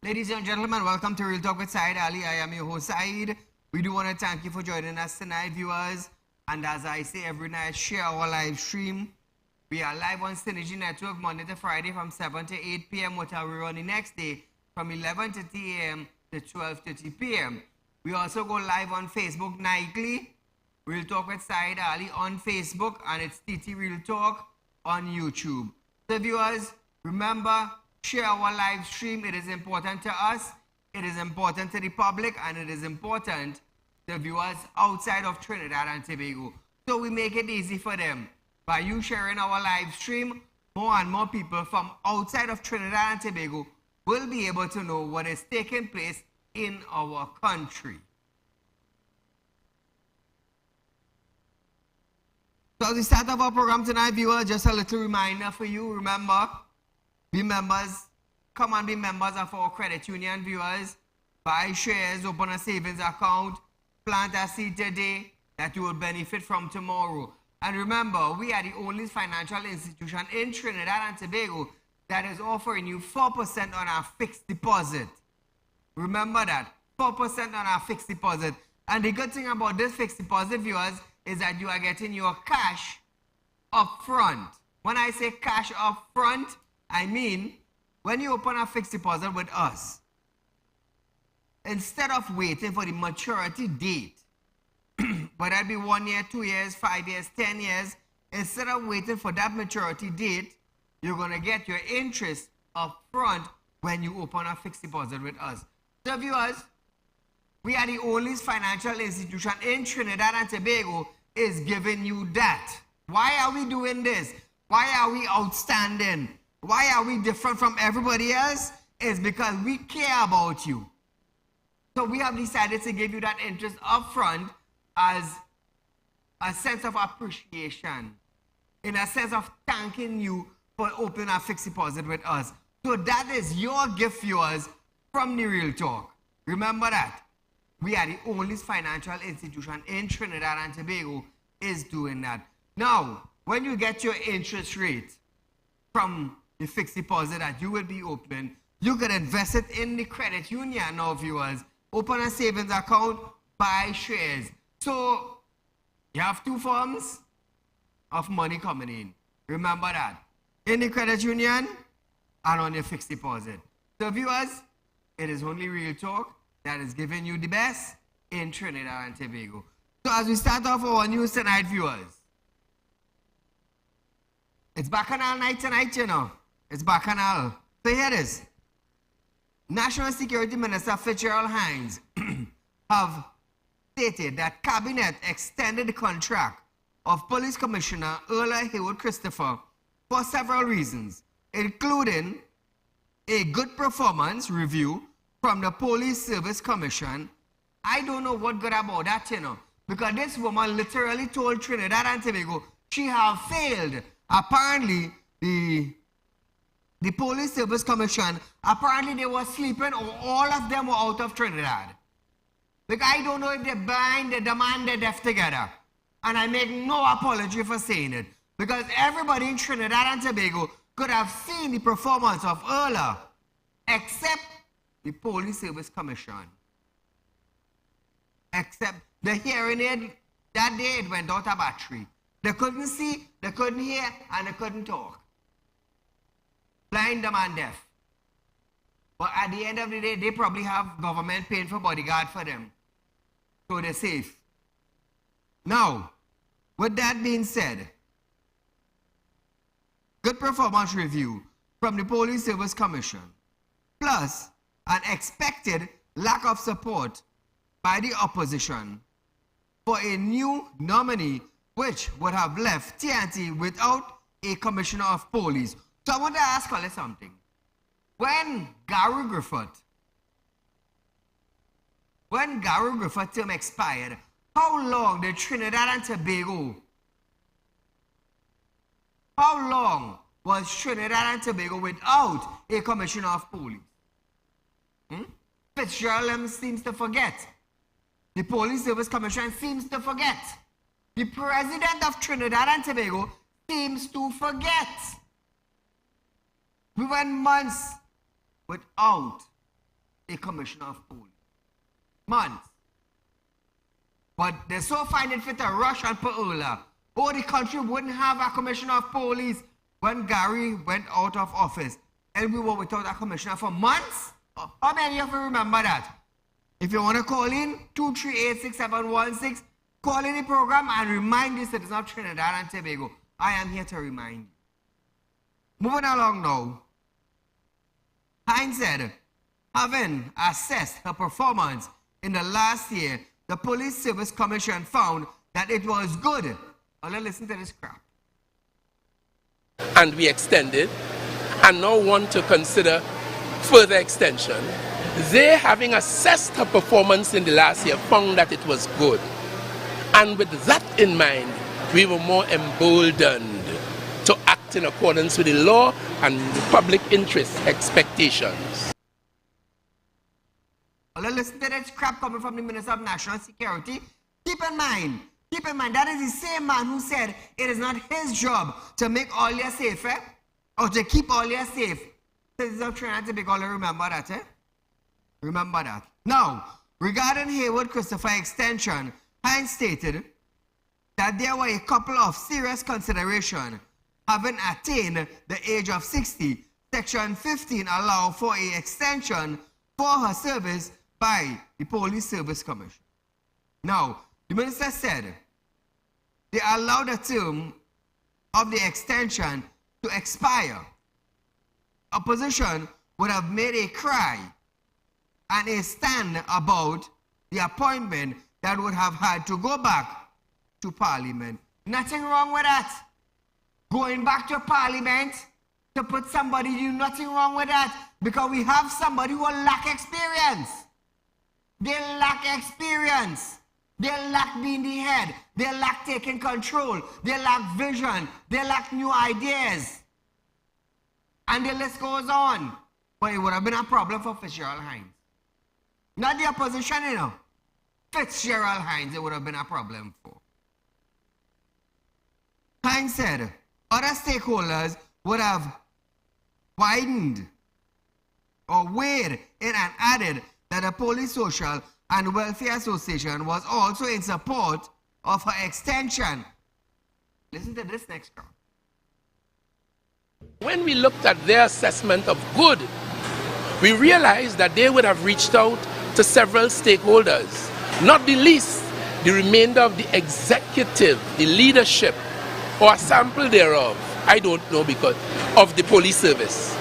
Ladies and gentlemen, welcome to Real Talk with Saieed Ali. I am your host, Saeed. We do want to thank you for joining us tonight, viewers. And as I say every night, share our live stream. We are live on Synergy Network Monday to Friday from 7 to 8 p.m. with our rerun the next day from 11:30 a.m. to 12:30 p.m. We also go live on Facebook nightly. Real Talk with Saieed Ali on Facebook, and it's TT Real Talk on YouTube. So viewers, remember, share our live stream. It is important to us, it is important to the public, and it is important to viewers outside of Trinidad and Tobago. So we make it easy for them. By you sharing our live stream, more and more people from outside of Trinidad and Tobago will be able to know what is taking place in our country. So as we start off our program tonight, viewers, just a little reminder for you. Remember, be members. Come and be members of our credit union, viewers. Buy shares, open a savings account, plant a seed today that you will benefit from tomorrow. And remember, we are the only financial institution in Trinidad and Tobago that is offering you 4% on our fixed deposit. Remember that, 4% on our fixed deposit. And the good thing about this fixed deposit, viewers, is that you are getting your cash up front. When I say cash up front, I mean when you open a fixed deposit with us, instead of waiting for the maturity date, whether it be 1 year, 2 years, 5 years, 10 years, instead of waiting for that maturity date, you're going to get your interest up front when you open a fixed deposit with us. So viewers, we are the only financial institution in Trinidad and Tobago is giving you that. Why are we doing this? Why are we outstanding? Why are we different from everybody else? It's because we care about you. So we have decided to give you that interest up front as a sense of appreciation, in a sense of thanking you for opening a fixed deposit with us. So that is your gift, viewers, from the Real Talk. Remember that. We are the only financial institution in Trinidad and Tobago is doing that. Now, when you get your interest rate from the fixed deposit that you will be opening, you can invest it in the credit union now, viewers. Open a savings account, buy shares. So, you have two forms of money coming in. Remember that. In the credit union and on your fixed deposit. So, viewers, it is only Real Talk that is giving you the best in Trinidad and Tobago. So as we start off our news tonight, viewers, it's Bacchanal night tonight, you know. It's Bacchanal. So here it is. National Security Minister Fitzgerald Hines have stated that Cabinet extended the contract of Police Commissioner Earl Haywood Christopher for several reasons, including a good performance review from the Police Service Commission. I don't know what good about that, you know, because this woman literally told Trinidad and Tobago she have failed. Apparently, the Police Service Commission, apparently they were sleeping or all of them were out of Trinidad. Like, I don't know if they're blind, they're dumb, and they're deaf together. And I make no apology for saying it, because everybody in Trinidad and Tobago could have seen the performance of Earl, except the Police Service Commission. Except the hearing aid, that day it went out of battery. They couldn't see, they couldn't hear, and they couldn't talk. Blind, dumb, and deaf. But at the end of the day, they probably have government paying for bodyguard for them. So they're safe. Now, with that being said, good performance review from the Police Service Commission, plus an expected lack of support by the opposition for a new nominee which would have left TNT without a commissioner of police. So I want to ask you something. When Gary Griffith term expired, how long did Trinidad and Tobago, how long was Trinidad and Tobago without a commissioner of police? Fitzgerald seems to forget. The Police Service Commission seems to forget. The President of Trinidad and Tobago seems to forget. We went months without a commissioner of police. Months. But they so find it fit to rush and put Ola. Oh, the country wouldn't have a commissioner of police when Gary went out of office. And we were without a commissioner for months. How many of you remember that? If you want to call in, 238-6716, call in the program and remind the citizens of Trinidad and Tobago. I am here to remind you. Moving along now. Hines said, having assessed her performance in the last year, the Police Service Commission found that it was good. Oh, let's listen to this crap. And we extended and now want to consider further extension. They, having assessed her performance in the last year, found that it was good. And with that in mind, we were more emboldened to act in accordance with the law and the public interest expectations. Well, listen to this crap coming from the Minister of National Security. Keep in mind, that is the same man who said it is not his job to make all your safer or to keep all your safe. Citizens of Trinidad and Tobago, remember that, eh? Remember that. Now, regarding Haywood Christopher extension, Hines stated that there were a couple of serious considerations. Having attained the age of 60, Section 15 allowed for an extension for her service by the Police Service Commission. Now, the minister said they allowed the term of the extension to expire. Opposition would have made a cry and a stand about the appointment that would have had to go back to Parliament. Nothing wrong with that. Going back to Parliament to put somebody, nothing wrong with that, because we have somebody who lack experience. They lack experience. They lack being the head. They lack taking control. They lack vision. They lack new ideas. And the list goes on. But it would have been a problem for Fitzgerald Hines. Not the opposition, you know. Fitzgerald Hines, it would have been a problem for. Hines said other stakeholders would have widened or weighed in and added that the Police Social and Welfare Association was also in support of her extension. Listen to this next crowd. When we looked at their assessment of good, we realized that they would have reached out to several stakeholders, not the least the remainder of the executive, the leadership, or a sample thereof, I don't know, because of the police service,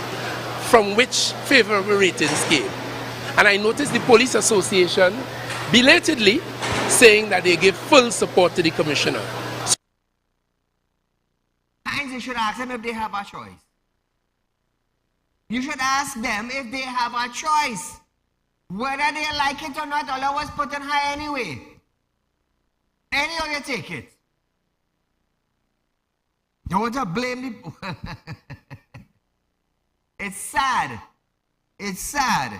from which favorable ratings came. And I noticed the Police Association belatedly saying that they give full support to the commissioner. Hines, you should ask them if they have a choice. You should ask them if they have a choice. Whether they like it or not, Allah was put in her anyway. Anyhow you take it. You want to blame the... It's sad. It's sad.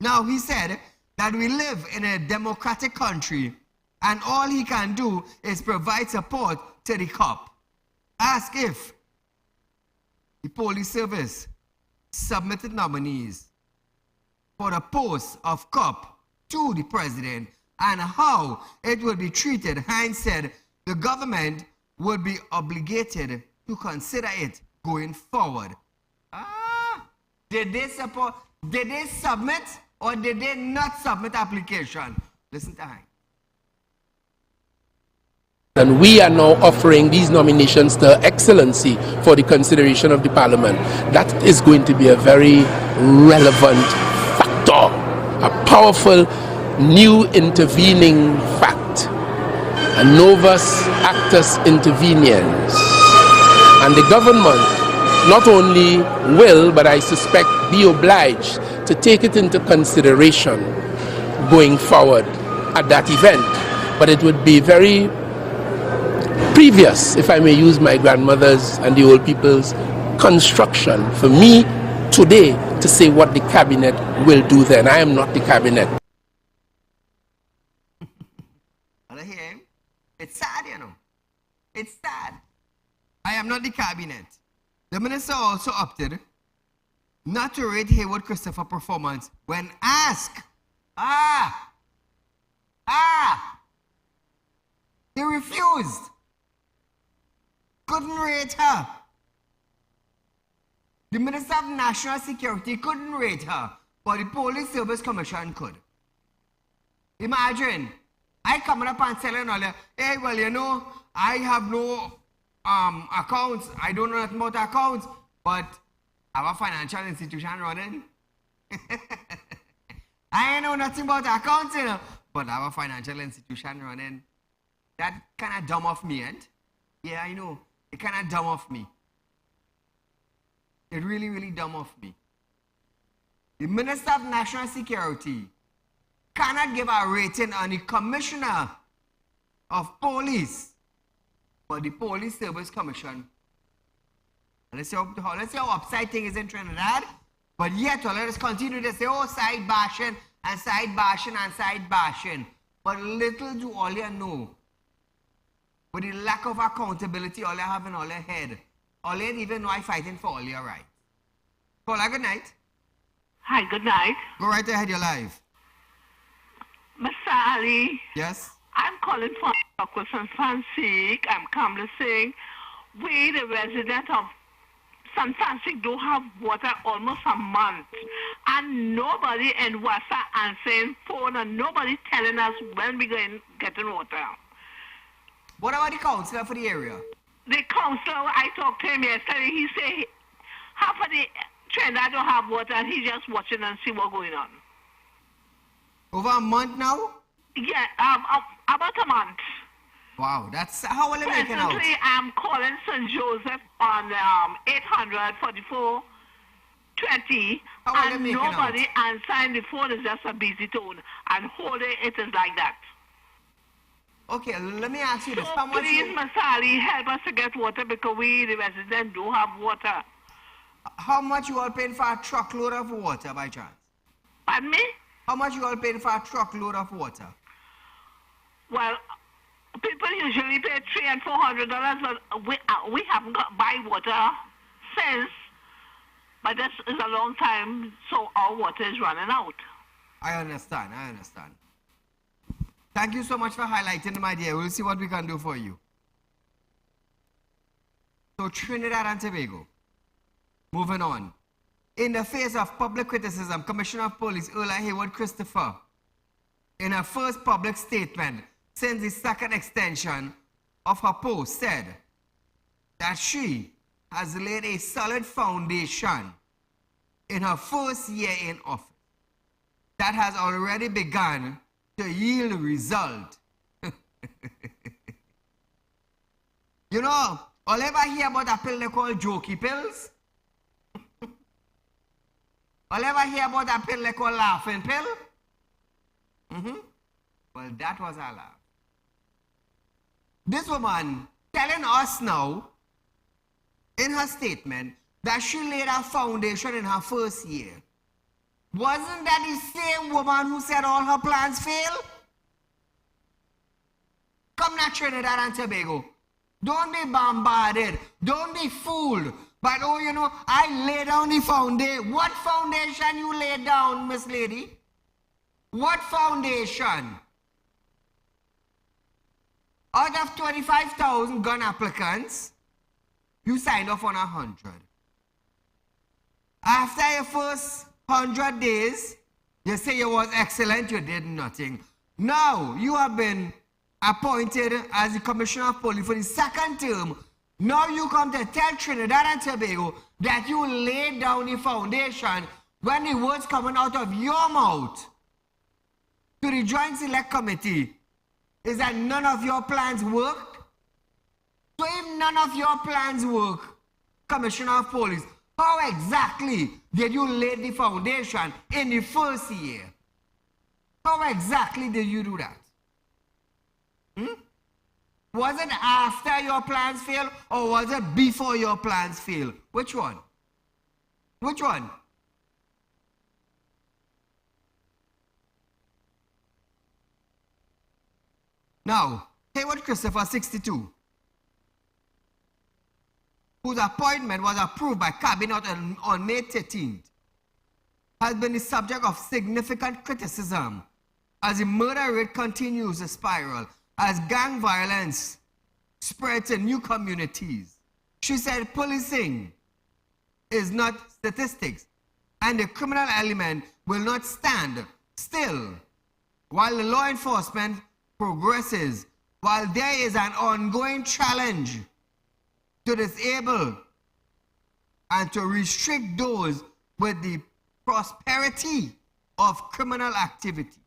Now, he said that we live in a democratic country and all he can do is provide support to the cop. Ask if the police service submitted nominees for the post of cop to the president and how it will be treated. Hines said the government would be obligated to consider it going forward. Did they submit or did they not submit application? Listen to Hines. And we are now offering these nominations to Her Excellency for the consideration of the Parliament. That is going to be a very relevant factor, a powerful new intervening fact, a novus actus interveniens. And the government not only will, but I suspect be obliged to take it into consideration going forward at that event. But it would be very previous, if I may use my grandmother's and the old people's construction, for me today to say what the cabinet will do then. I am not the cabinet. It's sad, you know. It's sad. I am not the cabinet. The minister also opted not to rate Haywood Christopher performance when asked. They refused. Couldn't rate her. The Minister of National Security couldn't rate her, but the Police Service Commission could. Imagine, I coming up and telling all hey, well, you know, I have no accounts. I don't know nothing about accounts, but I have a financial institution running. I ain't know nothing about accounts, you know, but I have a financial institution running. That kind of dumb of me, ain't? Yeah, I know. It kind of dumb of me. It really, really dumb of me. The Minister of National Security cannot give a rating on the Commissioner of Police, but the Police Service Commission. Let's see how upside thing is in Trinidad, but yet let us continue to say, oh, side bashing and side bashing and side bashing. But little do all you know, with the lack of accountability all you have in all your head, all you even know I fighting for all your rights. Paula, good night. Hi, good night. Go right ahead, you're live. Mr. Ali. Yes? I'm calling for San Francisco. I'm calmly saying we, the residents of San Francisco, do have water almost a month. And nobody in Wassa answering phone and nobody telling us when we're going getting water. What about the councillor for the area? The councillor, I talked to him yesterday, he said half of the Trinidad don't have water and he's just watching and see what's going on. Over a month now? Yeah, about a month. Wow, that's how will it make it out? Presently, I'm calling St. Joseph on 800-44-20, and nobody answering the phone is just a busy tone, and whole day it is like that. Okay, let me ask you this. So please, Mr. Ali, help us to get water because we, the residents, do have water. How much you all paying for a truckload of water by chance? Pardon me? How much you all paying for a truckload of water? Well, people usually pay $300 and $400, but we haven't got buy water since. But this is a long time, so our water is running out. I understand. Thank you so much for highlighting, my dear. We'll see what we can do for you. So Trinidad and Tobago. Moving on. In the face of public criticism, Commissioner of Police Earl Haywood Christopher, in her first public statement since the second extension of her post, said that she has laid a solid foundation in her first year in office that has already begun to yield result. You know, all ever hear about a pill they call jokey pills? All ever hear about a pill they call laughing pill? Well, that was our laugh. This woman telling us now, in her statement, that she laid a foundation in her first year. Wasn't that the same woman who said all her plans fail? Come now, Trinidad and Tobago. Don't be bombarded. Don't be fooled. But, oh, you know, I laid down the foundation. What foundation you laid down, Miss Lady? What foundation? Out of 25,000 gun applicants, you signed off on 100. After your first 100 days, you say you was excellent, you did nothing. Now, you have been appointed as the Commissioner of Police for the second term. Now you come to tell Trinidad and Tobago that you laid down the foundation when the words coming out of your mouth to the Joint Select Committee is that none of your plans worked. So if none of your plans work, Commissioner of Police, how exactly did you lay the foundation in the first year? How exactly did you do that? Was it after your plans failed or was it before your plans failed? Which one? Which one? Now, Haywood Christopher, 62, whose appointment was approved by Cabinet on May 13th, has been the subject of significant criticism as the murder rate continues to spiral, as gang violence spreads to new communities. She said policing is not statistics, and the criminal element will not stand still while the law enforcement progresses, while there is an ongoing challenge to disable and to restrict those with the prosperity of criminal activity.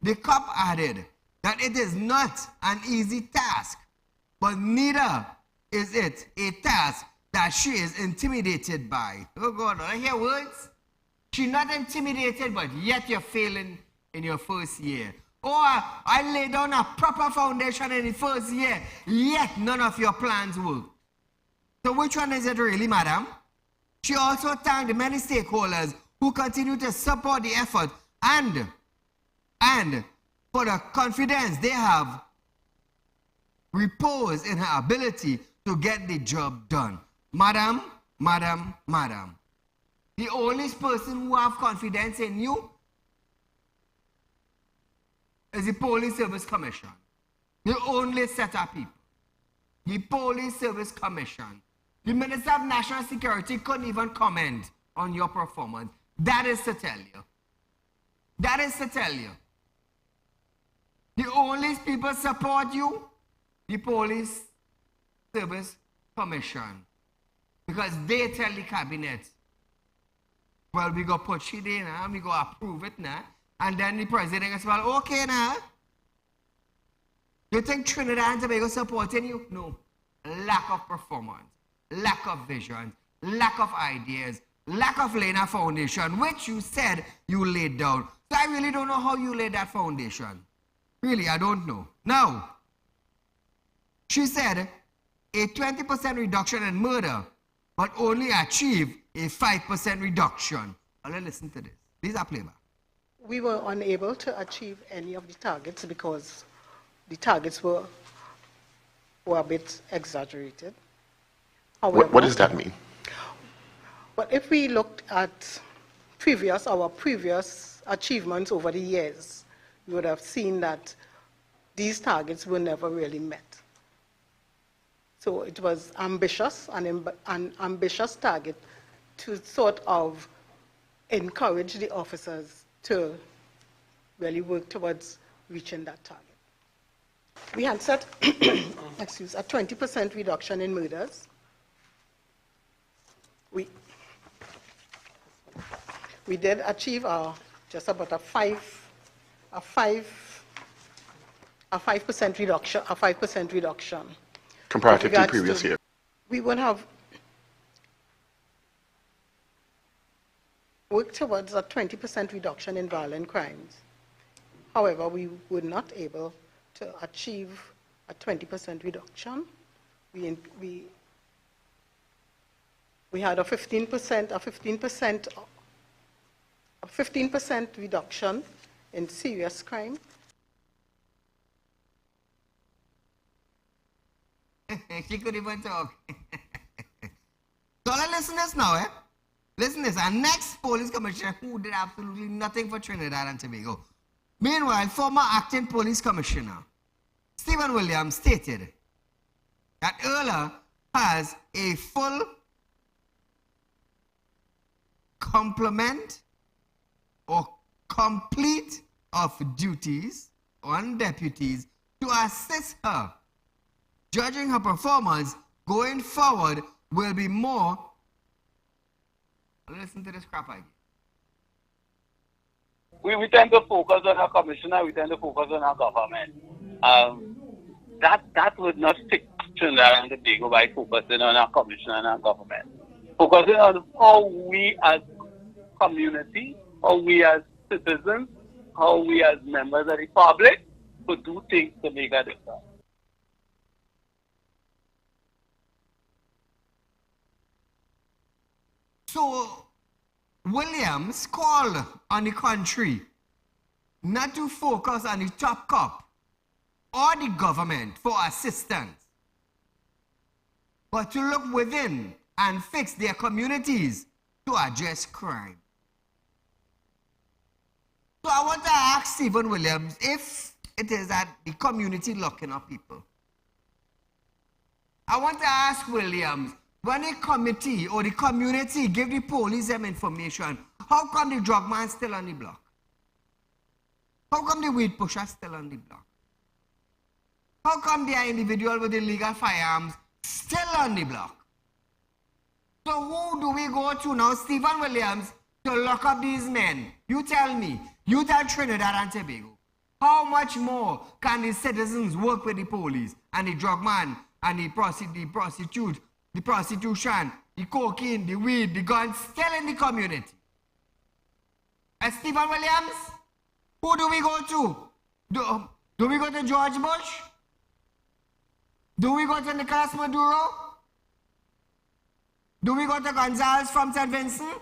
The cop added that it is not an easy task, but neither is it a task that she is intimidated by. Oh God, I hear words. She's not intimidated, but yet you're failing in your first year. Or I laid down a proper foundation in the first year, yet none of your plans work. So which one is it really, madam? She also thanked the many stakeholders who continue to support the effort and for the confidence they have reposed in her ability to get the job done. Madam, the only person who have confidence in you is the Police Service Commission. The only set of people. The Police Service Commission. The Minister of National Security couldn't even comment on your performance. That is to tell you. That is to tell you. The only people support you, the Police Service Commission. Because they tell the cabinet, well, we go put it in now, we go approve it now. And then the president goes, well, okay now. You think Trinidad and Tobago supporting you? No. Lack of performance, lack of vision, lack of ideas, lack of laying a foundation, which you said you laid down. So I really don't know how you laid that foundation. Really, I don't know. Now, she said a 20% reduction in murder, but only achieve a 5% reduction. Well, let's listen to this. These are playback. We were unable to achieve any of the targets because the targets were a bit exaggerated. However, what does that mean? But if we looked at our previous achievements over the years, you would have seen that these targets were never really met. So it was ambitious, an ambitious target to sort of encourage the officers to really work towards reaching that target. We had set a 20% reduction in murders. We did achieve just about a 5% reduction. Comparative to the previous year. We would have worked towards a 20% reduction in violent crimes. However, we were not able to achieve a 20% reduction. We had a 15% reduction in serious crime. She could even talk. So let's listen to this now, eh? Listen to this. Our next police commissioner who did absolutely nothing for Trinidad and Tobago. Meanwhile, former acting police commissioner Stephen Williams stated that Erla has a full complement or complete of duties on deputies to assist her. Judging her performance going forward will be more. Listen to this crap again. We tend to focus on our commissioner, we tend to focus on our government. That would not stick Trinidad and Tobago by focusing on our commissioner and our government. Focusing on how we as community, how we as citizens, how we as members of the public could do things to make a difference. So, Williams called on the country not to focus on the top cop or the government for assistance, but to look within and fix their communities to address crime. So I want to ask Stephen Williams if it is that the community locking up people. I want to ask Williams, when a committee or the community give the police them information, how come the drug man still on the block? How come the weed pusher still on the block? How come the individual with illegal firearms still on the block? So who do we go to now, Stephen Williams, to lock up these men? You tell me. You tell Trinidad and Tobago. How much more can the citizens work with the police and the drug man and the prostitution, the cocaine, the weed, the guns still in the community? And Stephen Williams, who do we go to? Do we go to George Bush? Do we go to Nicolas Maduro? Do we go to Gonzales from St. Vincent?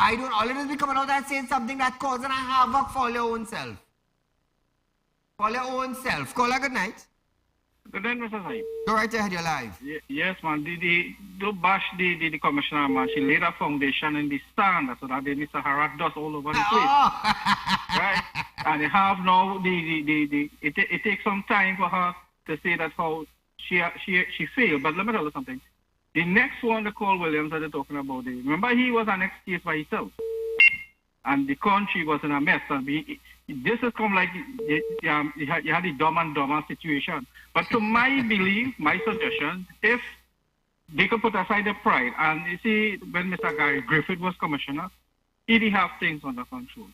I don't. All it is be coming out and saying something that causing a havoc for your own self. For your own self. Call her good night. Good night, Mr. Saeed. Go right ahead, you're live. Yes, man. Don't bash the commissioner, man. She laid a foundation in the stand so that the Sahara dust all over the place. Right? And they have now it takes some time for her to say that how she failed. But let me tell you something. The next one, the Cole Williams that they're talking about, remember he was an ex-case by himself. And the country was in a mess. And this has come like you had the dumb and dumber situation. But to my belief, my suggestion, if they could put aside the pride, and you see, when Mr. Gary Griffith was commissioner, he did have things under control.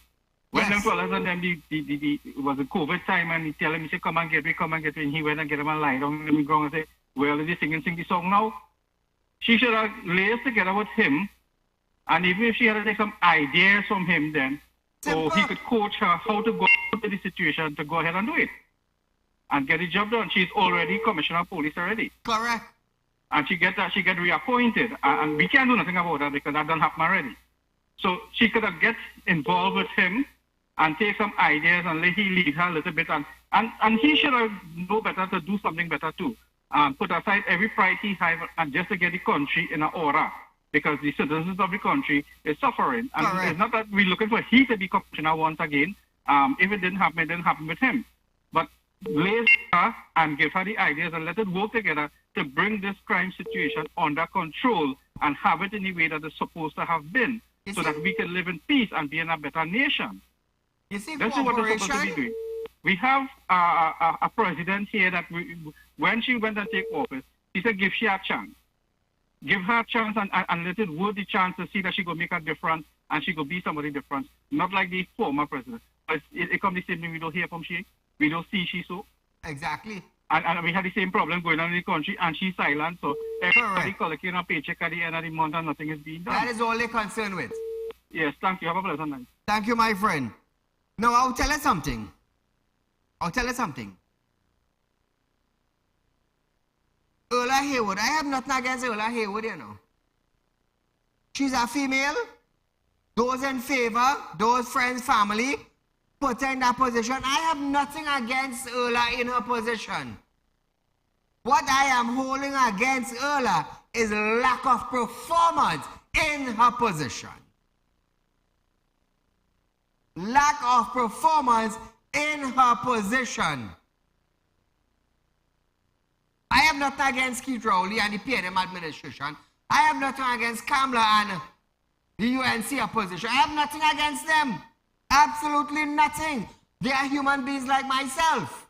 When them fellas and them, it was a COVID time, and he tell him, he said, come and get me, and he went and get him and lie down on the ground and say, well, is he sing the song now? She should have laid together with him, and even if she had to take some ideas from him then, so he could coach her how to go into the situation to go ahead and do it. And get the job done. She's already commissioner of police already. Correct. And she get reappointed. And we can't do nothing about that because that done happen already. So she could have get involved with him and take some ideas and let he lead her a little bit. And he should have know better to do something better too. Put aside every pride he has and just to get the country in an order. Because the citizens of the country is suffering. And Correct. It's not that we're looking for he to be commissioner once again. If it didn't happen with him. But laze her and give her the ideas and let it work together to bring this crime situation under control and have it in the way that it's supposed to have been. So that we can live in peace and be in a better nation. You see, That's what we're supposed to be doing. We have a president here that when she went and take office, he said give she a chance. Give her a chance and let it worth the chance to see that she could make a difference and she could be somebody different. Not like the former president. But it comes the same thing we don't hear from she. We don't see she so. Exactly. And we had the same problem going on in the country and she's silent. So everybody collecting a paycheck at the end of the month and nothing is being done. That is all they're concerned with. Yes, thank you. Have a pleasant night. Thank you, my friend. Now, I'll tell you something. Ola Haywood, I have nothing against Ola Haywood, you know. She's a female. Those in favor, those friends, family, put her in that position. I have nothing against Ola in her position. What I am holding against Ola is lack of performance in her position. Lack of performance in her position. I have nothing against Keith Rowley and the PNM administration. I have nothing against Kamala and the UNC opposition. I have nothing against them. Absolutely nothing. They are human beings like myself.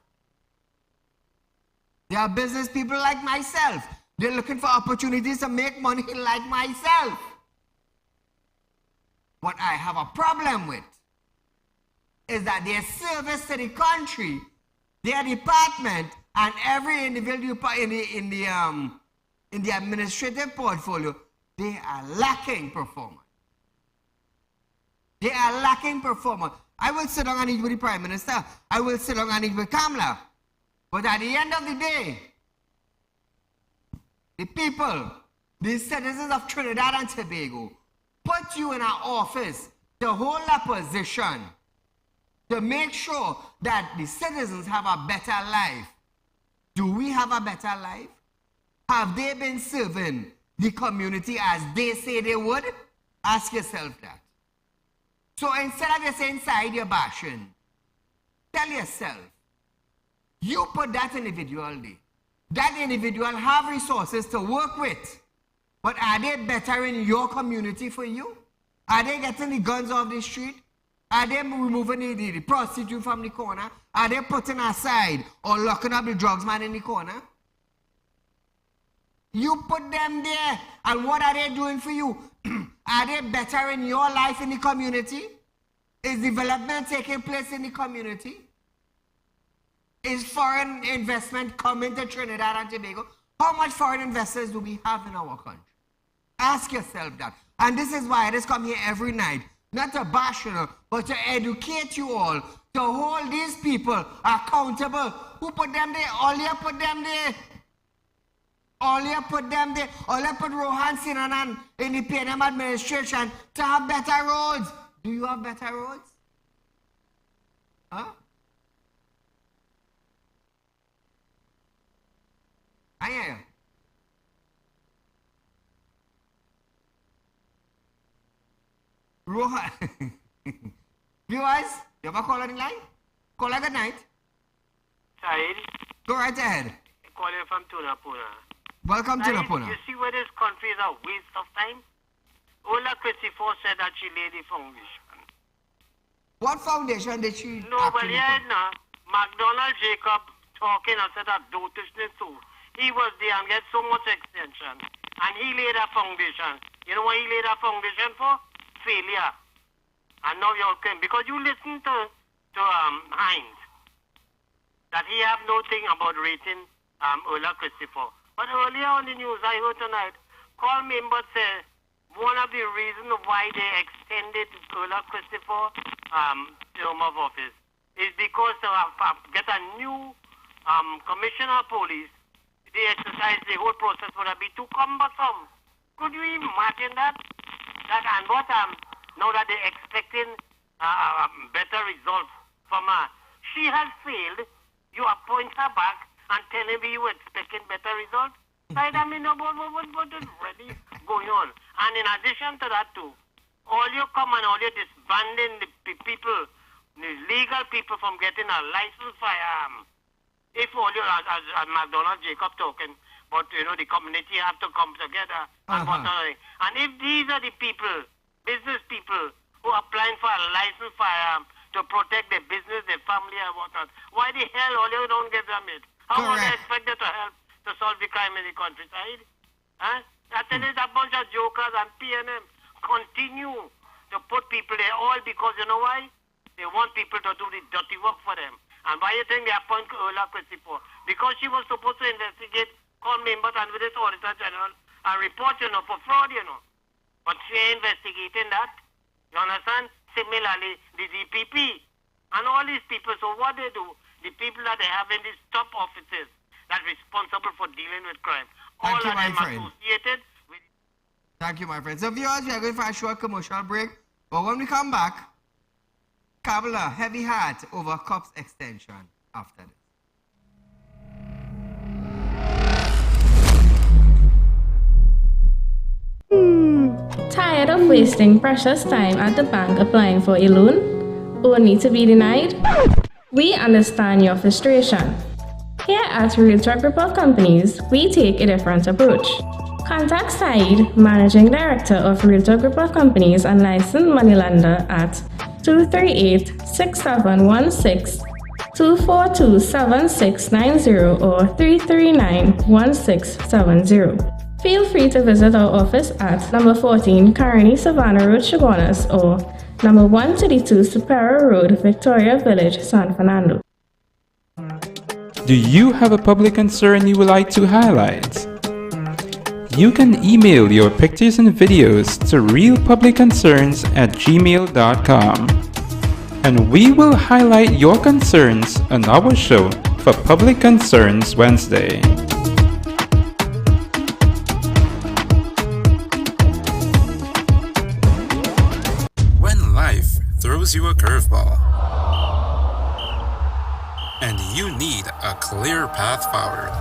They are business people like myself. They're looking for opportunities to make money like myself. What I have a problem with is that their service to the country, their department, and every individual in the administrative portfolio, they are lacking performance. They are lacking performance. I will sit down and eat with the Prime Minister. I will sit down and eat with Kamala. But at the end of the day, the people, the citizens of Trinidad and Tobago, put you in our office to hold a position to make sure that the citizens have a better life. Do we have a better life? Have they been serving the community as they say they would? Ask yourself that. So instead of you saying side you're bashing, tell yourself, you put that individual there. That individual have resources to work with. But are they better in your community for you? Are they getting the guns off the street? Are they removing the prostitute from the corner? Are they putting aside or locking up the drugs man in the corner? You put them there, and what are they doing for you? Are they better in your life in the community? Is development taking place in the community? Is foreign investment coming to Trinidad and Tobago? How much foreign investors do we have in our country? Ask yourself that. And this is why I just come here every night, not to bash you, but to educate you all, to hold these people accountable. Who put them there? All you put them there. All you put them there. All you put Rohan Sinanan in the PNM administration to have better roads. Do you have better roads? Huh? I hear you. Rohan. Viewers, you have a call on the line? Caller, good night. Saieed. Go right ahead. I'm calling from Tunapuna. Welcome to Tunapuna. You see where this country is a waste of time? Ola Christopher said that she laid the foundation. What foundation did she Nobody had no. McDonald Jacob talking and said that dotishness too. He was there and get so much extension. And he laid a foundation. You know what he laid a foundation for? Failure. And now you're okay. Because you listen to Hines. That he have no thing about rating Ola Christopher. But earlier on the news I heard tonight, call members say one of the reasons why they extended Ola Christopher term of office is because to get a new commissioner of police. The exercise, the whole process would have been too cumbersome. Could you imagine that? And what now that they're expecting better results from her, she has failed. You appoint her back and tell me you expecting better results. Right? I mean, what is really going on? And in addition to that too, all you come and all you disbanding the people, the legal people from getting a licensed firearm. If all you, as McDonald Jacob talking, but you know the community have to come together and if these are the people, business people who are applying for a licensed firearm to protect their business, their family and whatnot, why the hell all you don't give them it? How are they expected to help to solve the crime in the countryside? Huh? I tell you, a bunch of jokers and PNM continue to put people there all because you know why? They want people to do the dirty work for them. And why you think they appoint Ola Christopher? Because she was supposed to investigate call members and with this Auditor General and report, for fraud, But she ain't investigating that. You understand? Similarly, the DPP and all these people. So what they do, the people that they have in these top offices that are responsible for dealing with crime, all of them associated with... Thank you, my friend. So viewers, we are going for a short commercial break. But when we come back, Kabbalah, heavy heart over cops extension after this. Tired of wasting precious time at the bank applying for a loan, only to be denied? We understand your frustration. Here at Realtor Group of Companies, we take a different approach. Contact Saieed, Managing Director of Realtor Group of Companies and licensed moneylender at 238-6716, 242-7690 or 339-1670. Feel free to visit our office at number 14 Carney Savannah Road, Chaguanas or number 132 Superior Road, Victoria Village, San Fernando. Do you have a public concern you would like to highlight? You can email your pictures and videos to realpublicconcerns@gmail.com, and we will highlight your concerns on our show for Public Concerns Wednesday. When life throws you a curveball and you need a clear path forward,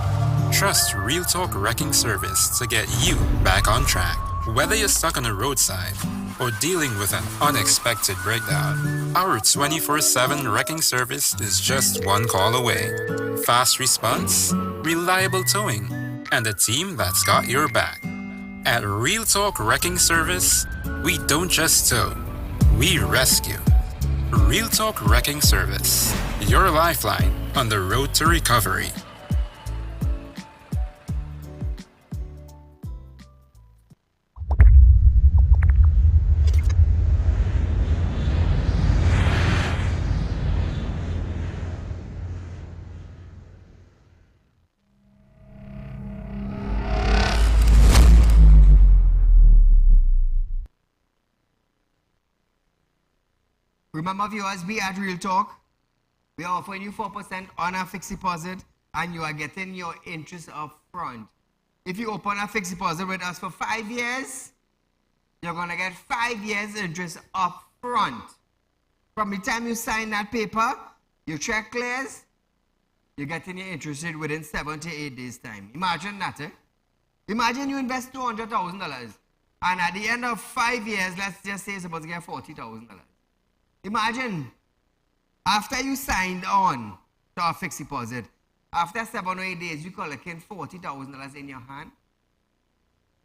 trust Real Talk Wrecking Service to get you back on track. Whether you're stuck on a roadside or dealing with an unexpected breakdown, our 24/7 wrecking service is just one call away. Fast response, reliable towing, and a team that's got your back. At Real Talk Wrecking Service, we don't just tow, we rescue. Real Talk Wrecking Service, your lifeline on the road to recovery. Remember, viewers, we at Real Talk. We are offering you 4% on a fixed deposit, and you are getting your interest up front. If you open a fixed deposit with us for 5 years, you're going to get 5 years interest up front. From the time you sign that paper, your check clears, you're getting your interest rate within 7 to 8 days' time. Imagine that, eh? Imagine you invest $200,000, and at the end of 5 years, let's just say you're supposed to get $40,000. Imagine, after you signed on to a fixed deposit, after 7 or 8 days, you collecting $40,000 in your hand.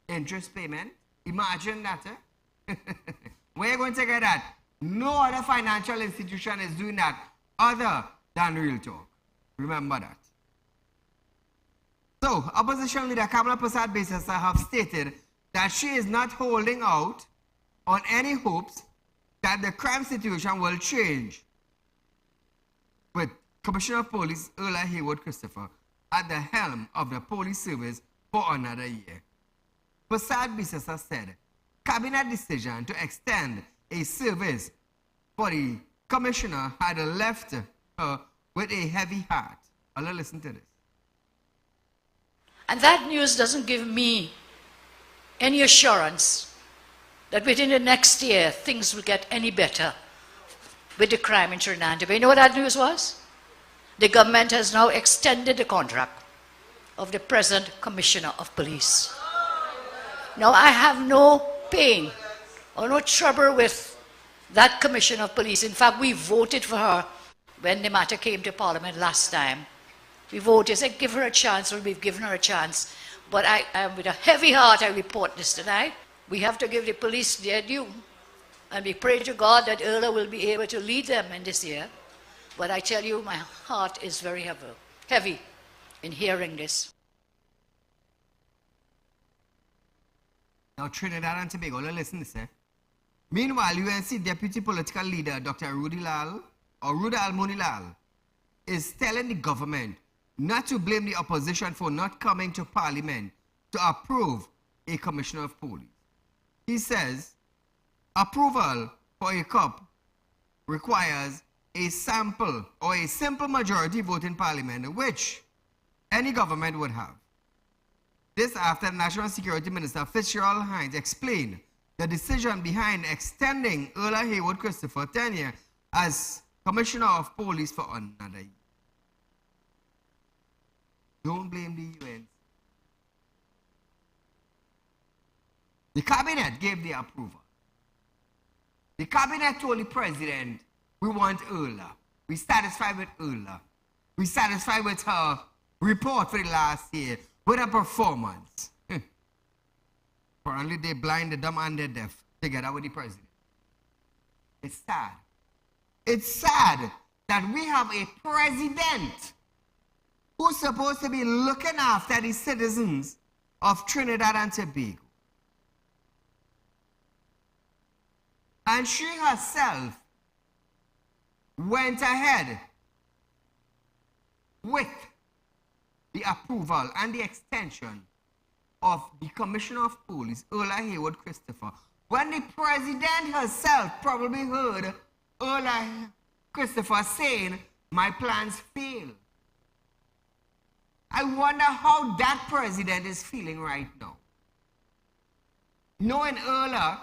Interest payment. Imagine that, eh? Where are you going to get that? No other financial institution is doing that other than Real Talk. Remember that. So, Opposition Leader Kamala Persad-Bissessar have stated that she is not holding out on any hopes that the crime situation will change with Commissioner of Police Earla Haywood Christopher at the helm of the police service for another year. Persad-Bissessar said, Cabinet decision to extend a service for the Commissioner had left her with a heavy heart. I'll listen to this. And that news doesn't give me any assurance that within the next year things will get any better with the crime in Trinidad and Tobago. You know what that news was? The government has now extended the contract of the present Commissioner of Police. Now I have no pain or no trouble with that Commissioner of Police. In fact, we voted for her when the matter came to Parliament last time. We voted, said give her a chance, or we've given her a chance. But with a heavy heart I report this tonight. We have to give the police their due. And we pray to God that Earla will be able to lead them in this year. But I tell you, my heart is very heavy in hearing this. Now, Trinidad and Tobago, listen to this. Meanwhile, UNC Deputy Political Leader Dr. Rudal Monilal is telling the government not to blame the opposition for not coming to Parliament to approve a Commissioner of Police. He says, approval for a COP requires a sample or a simple majority vote in Parliament, which any government would have. This after National Security Minister Fitzgerald Hines explained the decision behind extending Earla Haywood Christopher tenure as Commissioner of Police for another year. Don't blame the UN. The cabinet gave the approval. The cabinet told the president, we want Earla. We're satisfied with Earla. We're satisfied with her report for the last year, with her performance. Apparently they blind, the dumb, and the deaf together with the president. It's sad. It's sad that we have a president who's supposed to be looking after the citizens of Trinidad and Tobago. And she herself went ahead with the approval and the extension of the Commissioner of Police, Earla Haywood Christopher, when the president herself probably heard Earla Christopher saying, my plans failed. I wonder how that president is feeling right now. Knowing Earla,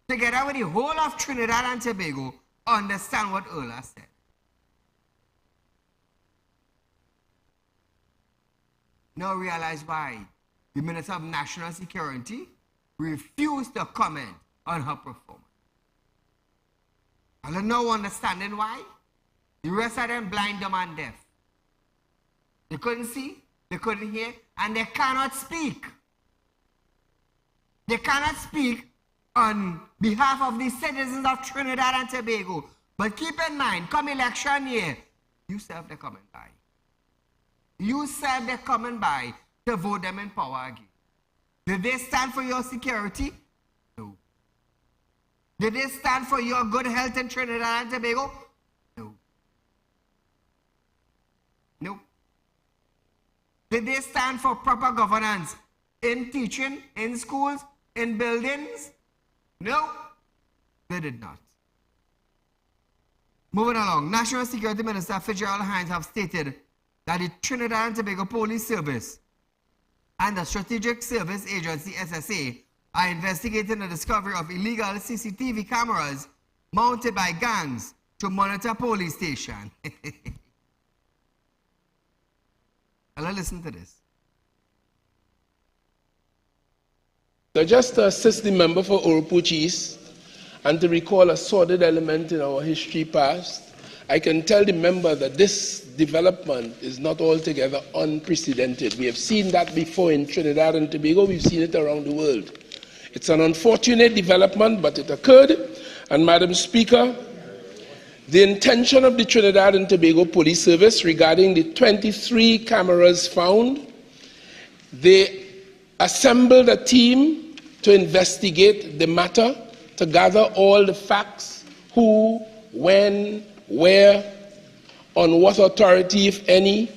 together with the whole of Trinidad and Tobago, understand what Earla said. Now realize why the Minister of National Security refused to comment on her performance. I don't know understanding why. The rest of them blind, dumb, and deaf. They couldn't see, they couldn't hear, and they cannot speak. They cannot speak on behalf of the citizens of Trinidad and Tobago. But keep in mind, come election year, you serve the coming by. You serve the coming by to vote them in power again. Did they stand for your security? No. Did they stand for your good health in Trinidad and Tobago? No. No. Did they stand for proper governance in teaching, in schools, in buildings? No, they did not. Moving along, National Security Minister Fitzgerald Hines have stated that the Trinidad and Tobago Police Service and the Strategic Service Agency SSA are investigating the discovery of illegal CCTV cameras mounted by gangs to monitor police stations. Now listen to this. So just to assist the member for Oropouche East and to recall a sordid element in our history past, I can tell the member that this development is not altogether unprecedented. We have seen that before in Trinidad and Tobago. We've seen it around the world. It's an unfortunate development, but it occurred. And Madam Speaker, the intention of the Trinidad and Tobago Police Service regarding the 23 cameras found, they assembled a team to investigate the matter, to gather all the facts, who, when, where, on what authority, if any.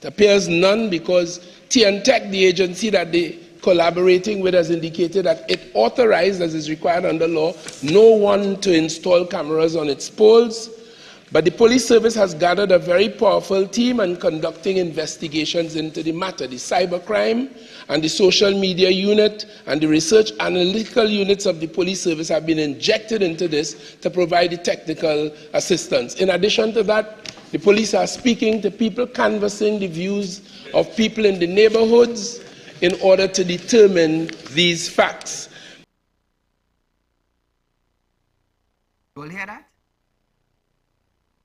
It appears none, because TNTech, the agency that they collaborating with, has indicated that it authorized, as is required under law, no one to install cameras on its poles. But the police service has gathered a very powerful team and conducting investigations into the matter. The cybercrime and the social media unit and the research analytical units of the police service have been injected into this to provide the technical assistance. In addition to that, the police are speaking to people, canvassing the views of people in the neighborhoods in order to determine these facts. You all hear that?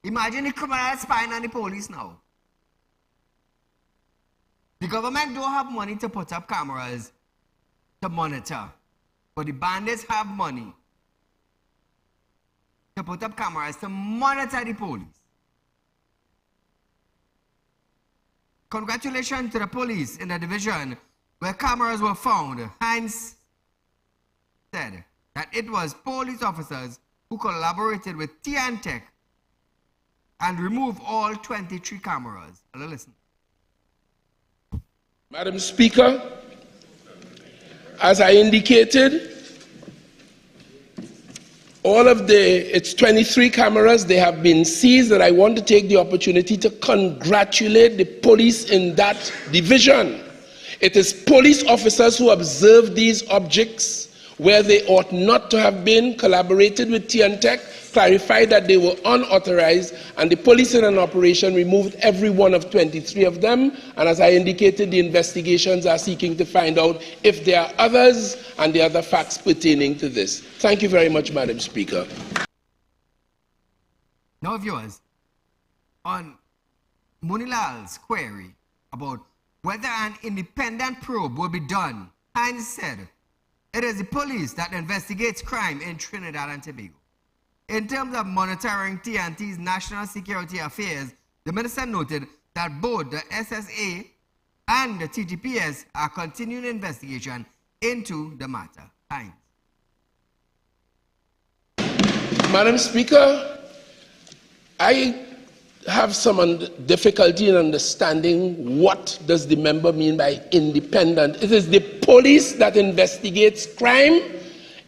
Imagine the criminal spying on the police now. The government don't have money to put up cameras to monitor, but the bandits have money to put up cameras to monitor the police. Congratulations to the police in the division where cameras were found. Hines said that it was police officers who collaborated with TNTech and removed all 23 cameras. Hello, listen. Madam Speaker, as I indicated, all of it's 23 cameras, they have been seized, and I want to take the opportunity to congratulate the police in that division. It is police officers who observed these objects where they ought not to have been, collaborated with TNTech, clarified that they were unauthorized, and the police in an operation removed every one of 23 of them. And as I indicated, the investigations are seeking to find out if there are others and the other facts pertaining to this. Thank you very much, Madam Speaker. Now, viewers, on Munilal's query about whether an independent probe will be done, Hines said, it is the police that investigates crime in Trinidad and Tobago. In terms of monitoring TNT's national security affairs, the minister noted that both the SSA and the TTPS are continuing investigation into the matter. Thanks. Madam Speaker, I have some difficulty in understanding what does the member mean by independent. It is the police that investigates crime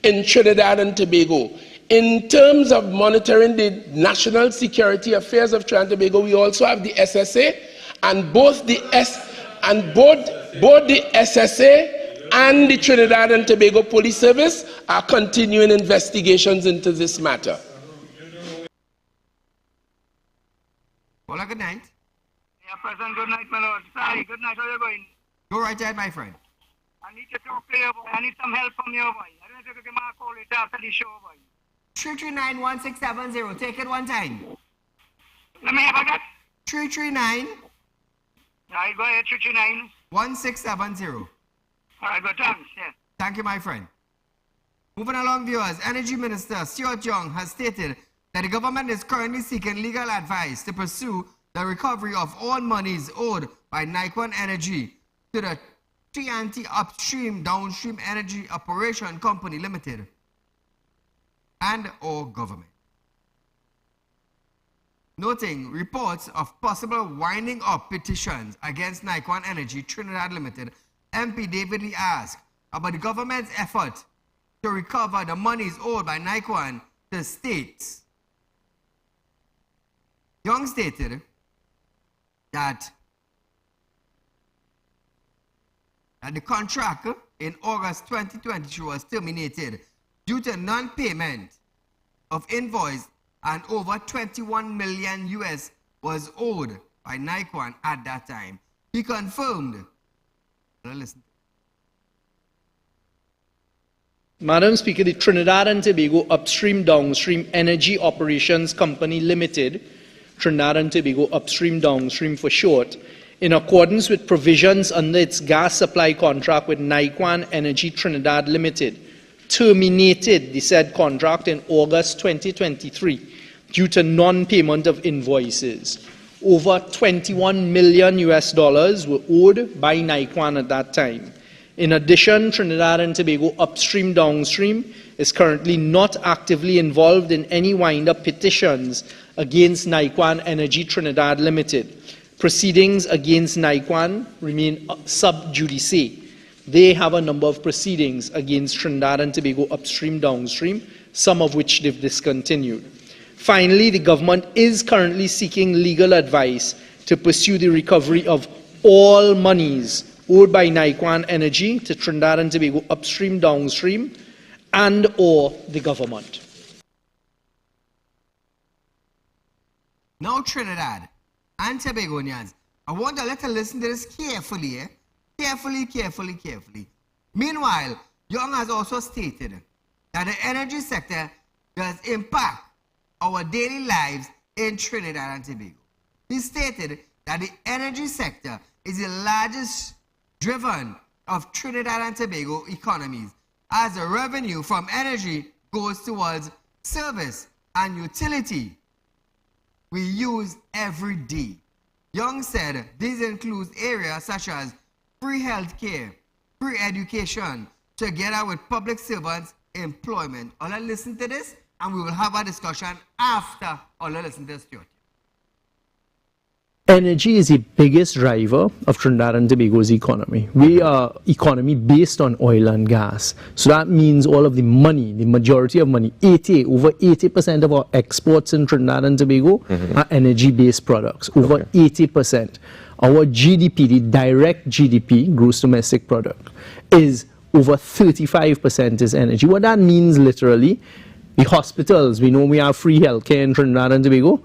in Trinidad and Tobago. In terms of monitoring the national security affairs of Trinidad and Tobago, we also have the SSA, and both the SSA and the Trinidad and Tobago Police Service are continuing investigations into this matter. Well, good night. Yeah, President, good night, my lord. Sorry, good night. How are you going? Go right ahead, my friend. I need to talk to you, boy. I need some help from you, boy. I don't know if you can give me a call later after the show, boy. 339-1670. Take it one time. Let me have that. 339. All right, go ahead, 339. 1670. All right, good, thanks, yeah. Thank you, my friend. Moving along, viewers, Energy Minister Stuart Young has stated that the government is currently seeking legal advice to pursue the recovery of all monies owed by Nikon Energy to the TNT Upstream Downstream Energy Operation Company Limited and or government. Noting reports of possible winding up petitions against Nikon Energy Trinidad Limited, MP David Lee asked about the government's effort to recover the monies owed by Nikon to states. Young stated that the contract in August 2022 was terminated due to non-payment of invoice, and over 21 million US was owed by Nikon at that time. He confirmed. Listen. Madam Speaker, the Trinidad and Tobago Upstream Downstream Energy Operations Company Limited, Trinidad and Tobago Upstream Downstream for short, in accordance with provisions under its gas supply contract with Nikon Energy Trinidad Limited, terminated the said contract in August 2023 due to non-payment of invoices. Over 21 million US dollars were owed by Nikon at that time. In addition, Trinidad and Tobago Upstream Downstream is currently not actively involved in any wind-up petitions against Nikon Energy Trinidad Limited. Proceedings against Nikon remain sub judice. They have a number of proceedings against Trinidad and Tobago Upstream Downstream, some of which they've discontinued. Finally, the government is currently seeking legal advice to pursue the recovery of all monies owed by Nikon Energy to Trinidad and Tobago Upstream Downstream and or the government. Now Trinidad and Tobagonians, I want you to listen to this carefully, carefully. Meanwhile, Young has also stated that the energy sector does impact our daily lives in Trinidad and Tobago. He stated that the energy sector is the largest driven of Trinidad and Tobago economies, as the revenue from energy goes towards service and utility we use every day. Young said these include areas such as free health care, free education, together with public servants' employment. All I listen to this, and we will have a discussion after all I listen to this. Energy is the biggest driver of Trinidad and Tobago's economy. We are economy based on oil and gas. So that means all of the money, the majority of money, over 80% of our exports in Trinidad and Tobago are energy-based products, over 80%. Our GDP, the direct GDP, gross domestic product, is over 35% is energy. What that means literally, the hospitals, we know we have free healthcare in Trinidad and Tobago,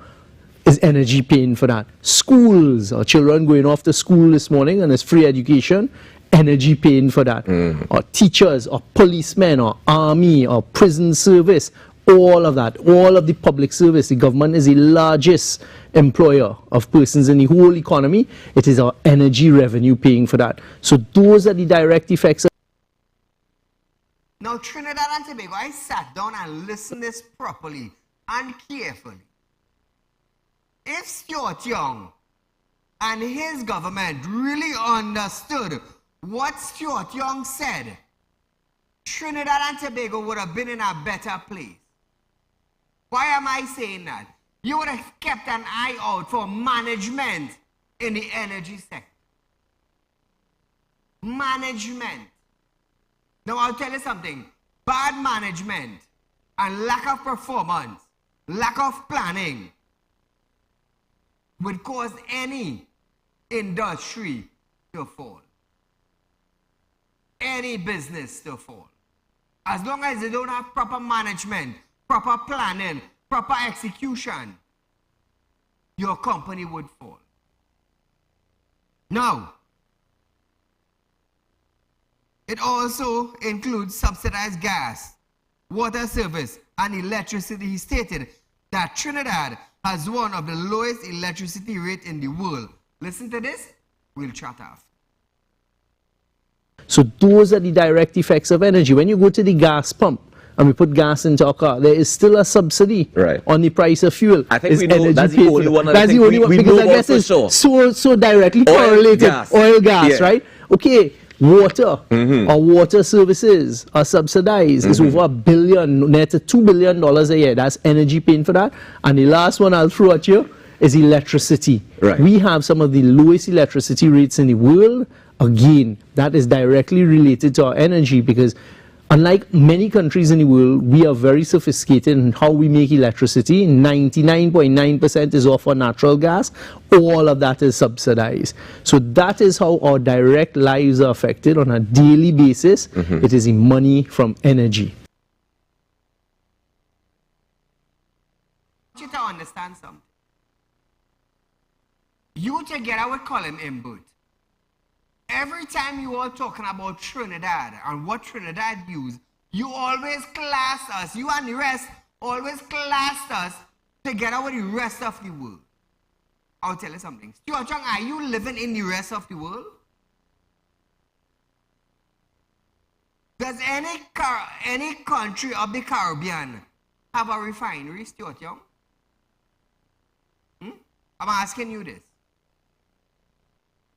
is energy paying for that. Schools, our children going off to school this morning and there's free education, energy paying for that. Or teachers, or policemen, or army, or prison service, all of that, all of the public service. The government is the largest employer of persons in the whole economy. It is our energy revenue paying for that. So those are the direct effects. Now Trinidad and Tobago, I sat down and listened this properly and carefully. If Stuart Young and his government really understood what Stuart Young said, Trinidad and Tobago would have been in a better place. Why am I saying that? You would have kept an eye out for management in the energy sector. Management. Now I'll tell you something. Bad management and lack of performance, lack of planning, would cause any industry to fall. Any business to fall. As long as they don't have proper management, proper planning, proper execution, your company would fall. Now, It also includes subsidized gas, water service, and electricity. He stated that Trinidad has one of the lowest electricity rates in the world. Listen to this. We'll chat after. So those are the direct effects of energy. When you go to the gas pump and we put gas into our car, there is still a subsidy on the price of fuel. I think we know that's the only one. That's the only one because I guess it's so directly correlated. Oil, gas, right? Okay, water or water services are subsidized. It's over $1 billion, net to $2 billion a year. That's energy paying for that. And the last one I'll throw at you is electricity. We have some of the lowest electricity rates in the world. Again, that is directly related to our energy because unlike many countries in the world, we are very sophisticated in how we make electricity. 99.9% is off our natural gas. All of that is subsidized. So that is how our direct lives are affected on a daily basis. It is the money from energy. I want you to understand something. You together with Colin Imbut. Every time you are talking about Trinidad and what Trinidad use, you always class us, you and the rest always class us together with the rest of the world. I'll tell you something. Stuart Young, are you living in the rest of the world? Does any country of the Caribbean have a refinery, Stuart Young? I'm asking you this.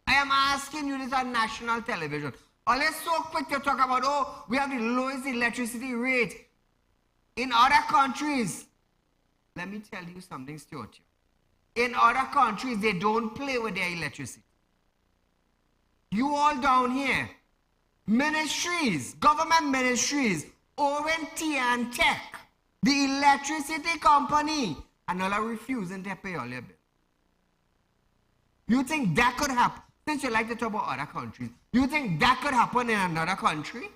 I am asking you this on national television. Or let's so quick to talk about, oh, we have the lowest electricity rate in other countries. Let me tell you something, Stuart. In other countries, they don't play with their electricity. You all down here, ministries, government ministries, ONT and Tech, the electricity company, and all are refusing to pay all your bills. You think that could happen? Since you like to talk about other countries, you think that could happen in another country?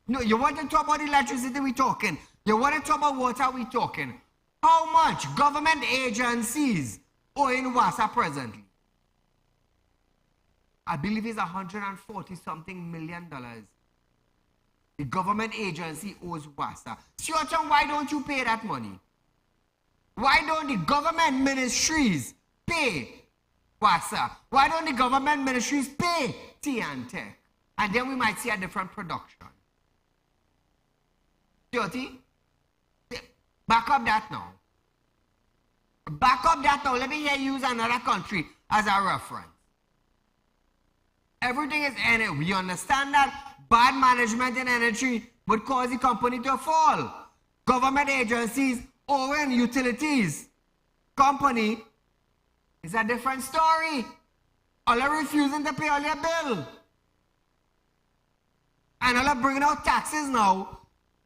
No, you want to talk about electricity, we talking. You want to talk about water, we talking. How much government agencies owe in WASA presently? I believe it's $140-something million. The government agency owes WASA. Stuart Young, why don't you pay that money? Why don't the government ministries pay WASA? Why don't the government ministries pay T&T? And then we might see a different production. Stuarty, back up that now. Back up that now. Let me hear you use another country as a reference. Everything is energy. We understand that bad management in energy would cause the company to fall. Government agencies, own utilities, company, it's a different story. All are refusing to pay all your bill. And all are bringing out taxes now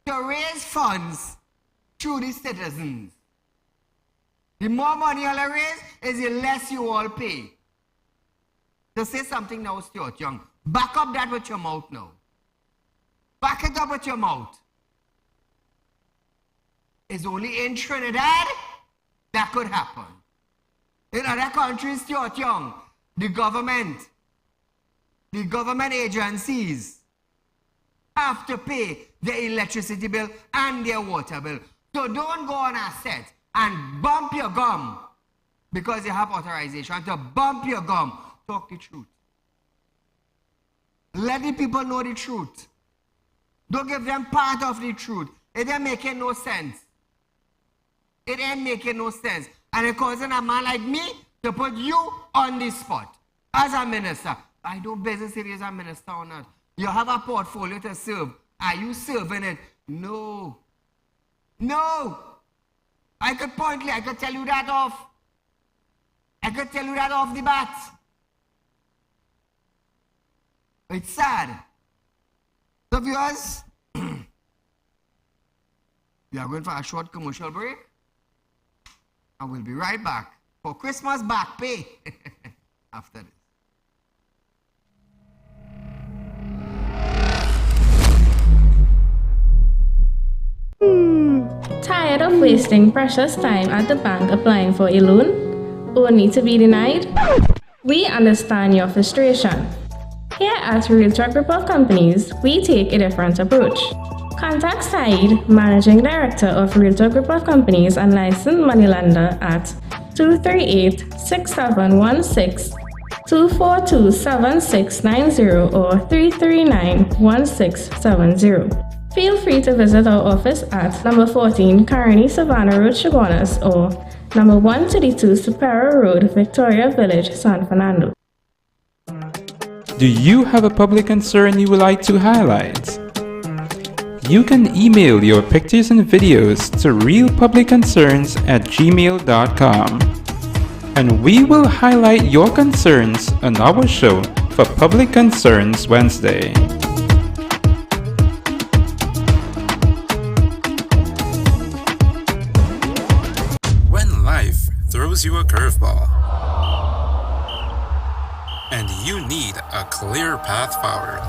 to raise funds through the citizens. The more money all are raise is the less you all pay. To say something now, Stuart Young, back up that with your mouth now. Back it up with your mouth. It's only in Trinidad that could happen. In other countries, Stuart Young, the government agencies have to pay their electricity bill and their water bill. So don't go on a set and bump your gum because you have authorization to bump your gum. Talk the truth. Let the people know the truth. Don't give them part of the truth. It ain't making no sense. It ain't making no sense. And it causing a man like me to put you on the spot as a minister. I don't business if you're a minister or not. You have a portfolio to serve. Are you serving it? No. No. I could tell you that off. I could tell you that off the bat. It's sad. So viewers, we are going for a short commercial break. And we'll be right back for Christmas back pay after this. Tired of wasting precious time at the bank applying for a loan, only to be denied? We understand your frustration. Here at Realtalk Group of Companies, we take a different approach. Contact Saieed, Managing Director of Realtalk Group of Companies and licensed moneylender at 238-6716, 242-7690 or 339-1670. Feel free to visit our office at number 14 Carney Savannah Road, Chaguanas or number 132 Superior Road, Victoria Village, San Fernando. Do you have a public concern you would like to highlight? You can email your pictures and videos to realpublicconcerns@gmail.com, and we will highlight your concerns on our show for Public Concerns Wednesday. When life throws you a curveball and you need a clear path forward,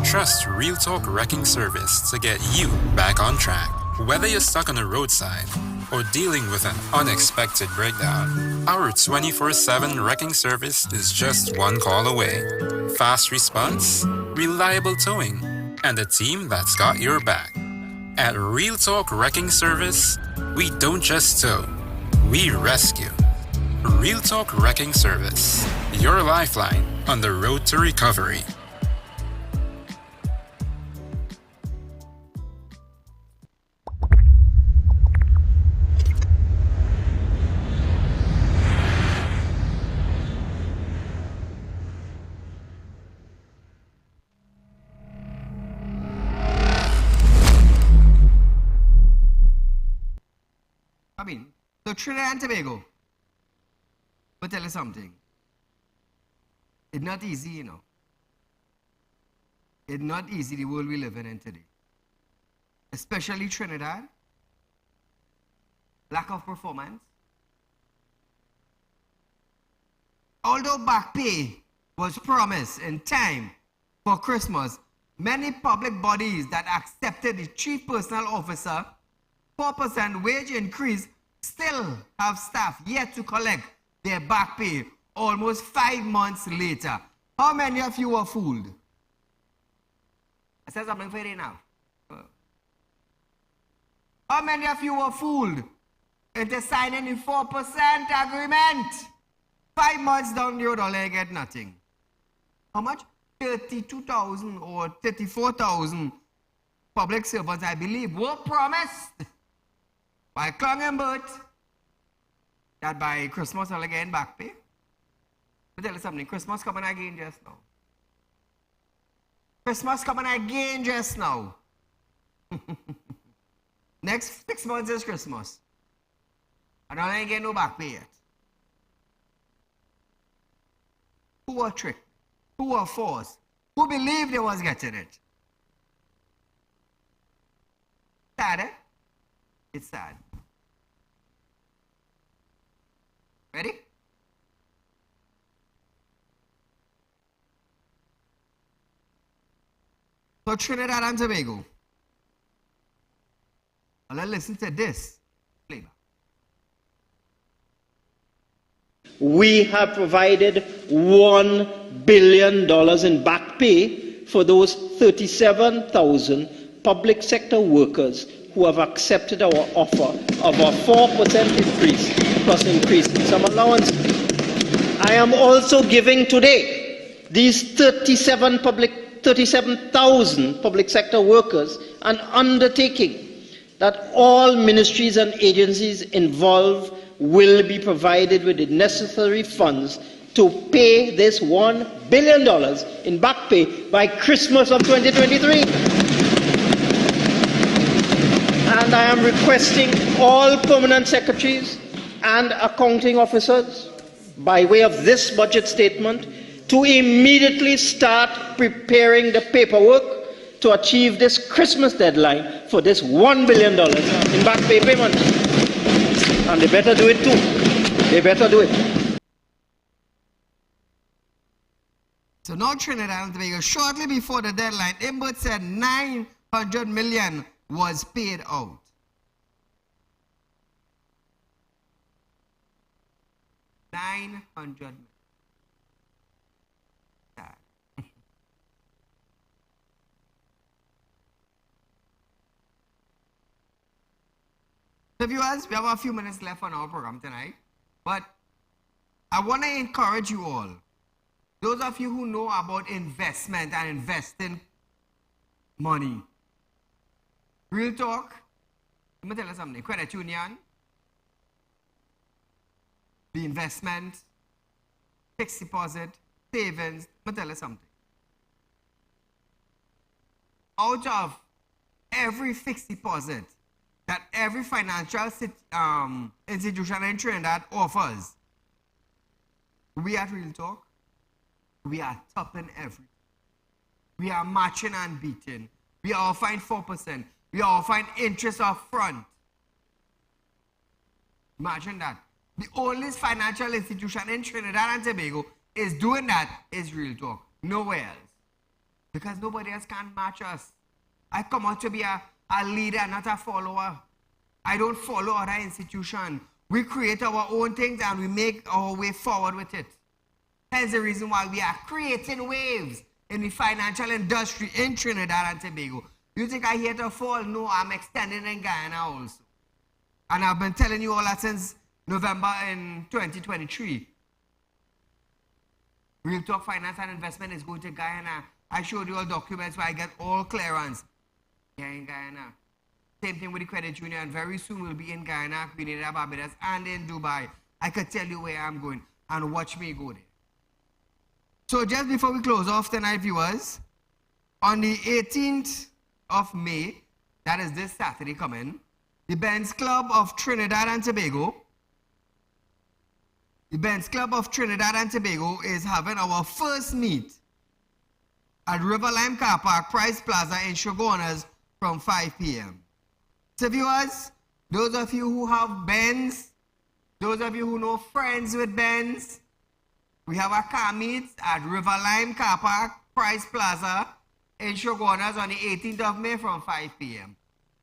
trust Real Talk Wrecking Service to get you back on track. Whether you're stuck on the roadside or dealing with an unexpected breakdown, our 24/7 wrecking service is just one call away. Fast response, reliable towing, and a team that's got your back. At Real Talk Wrecking Service, we don't just tow, we rescue. Real Talk Wrecking Service, your lifeline on the road to recovery. So Trinidad and Tobago, but tell you something. It's not easy, you know. It's not easy, the world we live in today. Especially Trinidad. Lack of performance. Although back pay was promised in time for Christmas, many public bodies that accepted the chief personal officer 4% wage increase still have staff yet to collect their back pay almost 5 months later. How many of you were fooled? I said something for you now. How many of you were fooled into signing a 4% agreement? 5 months down the road, all you get nothing. How much? 32,000 or 34,000 public servants, I believe, were promised by Clung and Burt that by Christmas I'll again back pay. But tell you something, Christmas coming again just now. Christmas coming again just now. Next 6 months is Christmas. And I ain't getting no back pay yet. Who were tricked? Who were forced? Who believed they was getting it? Sad, eh? It's sad. Ready? So Trinidad and Tobago. Well, let's listen to this flavor. We have provided $1 billion in back pay for those 37,000 public sector workers who have accepted our offer of a 4% increase plus increase in some allowance. I am also giving today these 37,000 public sector workers an undertaking that all ministries and agencies involved will be provided with the necessary funds to pay this $1 billion in back pay by Christmas of 2023. And I am requesting all permanent secretaries and accounting officers, by way of this budget statement, to immediately start preparing the paperwork to achieve this Christmas deadline for this $1 billion in back pay payment. And they better do it too. They better do it. So now Trinidad and Tobago, shortly before the deadline, Imbert said 900 million was paid out. $900 million. So viewers, we have a few minutes left on our program tonight, but I want to encourage you all, those of you who know about investment and investing money. Real talk, let me tell you something. Credit union, the investment, fixed deposit, savings, let me tell you something. Out of every fixed deposit that every financial institution in Trinidad offers, we at Real Talk, we are topping everything. We are matching and beating. We are offering 4%. We are offering interest up front. Imagine that. The only financial institution in Trinidad and Tobago is doing that is Real Talk. Nowhere else. Because nobody else can match us. I come out to be a leader, not a follower. I don't follow other institutions. We create our own things and we make our way forward with it. That's the reason why we are creating waves in the financial industry in Trinidad and Tobago. You think I'm here to fall? No, I'm extending in Guyana also. And I've been telling you all that since November in 2023. Real Talk Finance and Investment is going to Guyana. I showed you all documents where I get all clearance. Yeah, in Guyana. Same thing with the credit union. Very soon we'll be in Guyana, Grenada, Barbados, and in Dubai. I could tell you where I'm going and watch me go there. So just before we close off tonight, viewers, on the 18th of May, that is this Saturday coming, the Benz Club of Trinidad and Tobago, is having our first meet at Riverline Car Park, Price Plaza in Shogunas from 5 p.m. So viewers, those of you who have Benz, those of you who know friends with Benz, we have a car meet at Riverline Car Park, Price Plaza in Shogunas on the 18th of May from 5 p.m.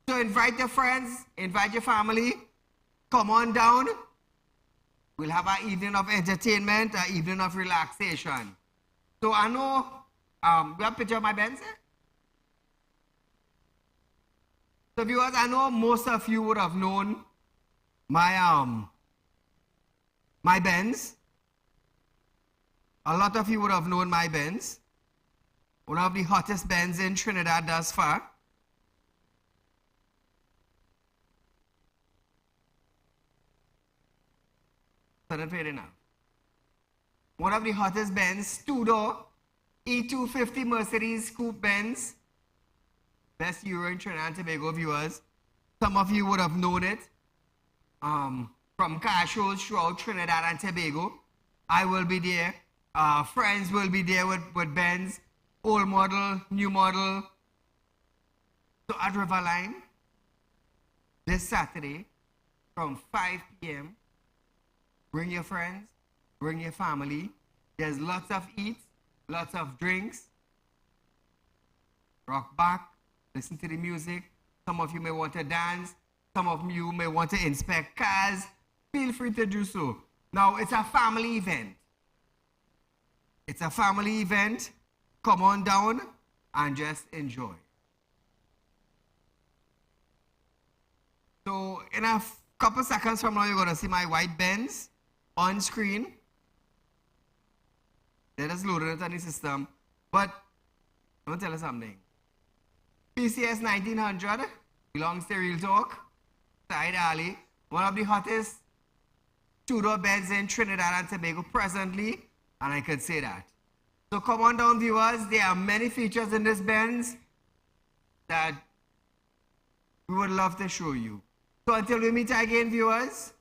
So invite your friends, invite your family, come on down. We'll have an evening of entertainment, an evening of relaxation. So I know, we have a picture of my Benz here? So viewers, I know most of you would have known my my Benz. A lot of you would have known my Benz. One of the hottest Benz in Trinidad thus far. One of the hottest Benz, two-door, E250 Mercedes Coupe Benz. Best Euro in Trinidad and Tobago, viewers. Some of you would have known it from car shows throughout Trinidad and Tobago. I will be there. Friends will be there with Benz. Old model, new model. So at Riverline, this Saturday from 5 p.m., bring your friends, bring your family. There's lots of eats, lots of drinks. Rock back, listen to the music. Some of you may want to dance. Some of you may want to inspect cars. Feel free to do so. Now, it's a family event. It's a family event. Come on down and just enjoy. So, in a couple seconds from now, you're going to see my white Benz on screen. Let us load it on the system. But, I'm going to tell you something. PCS 1900 belongs to Real Talk. Saieed Ali, one of the hottest two-door Benz in Trinidad and Tobago presently, and I could say that. So come on down, viewers. There are many features in this Benz that we would love to show you. So until we meet again, viewers,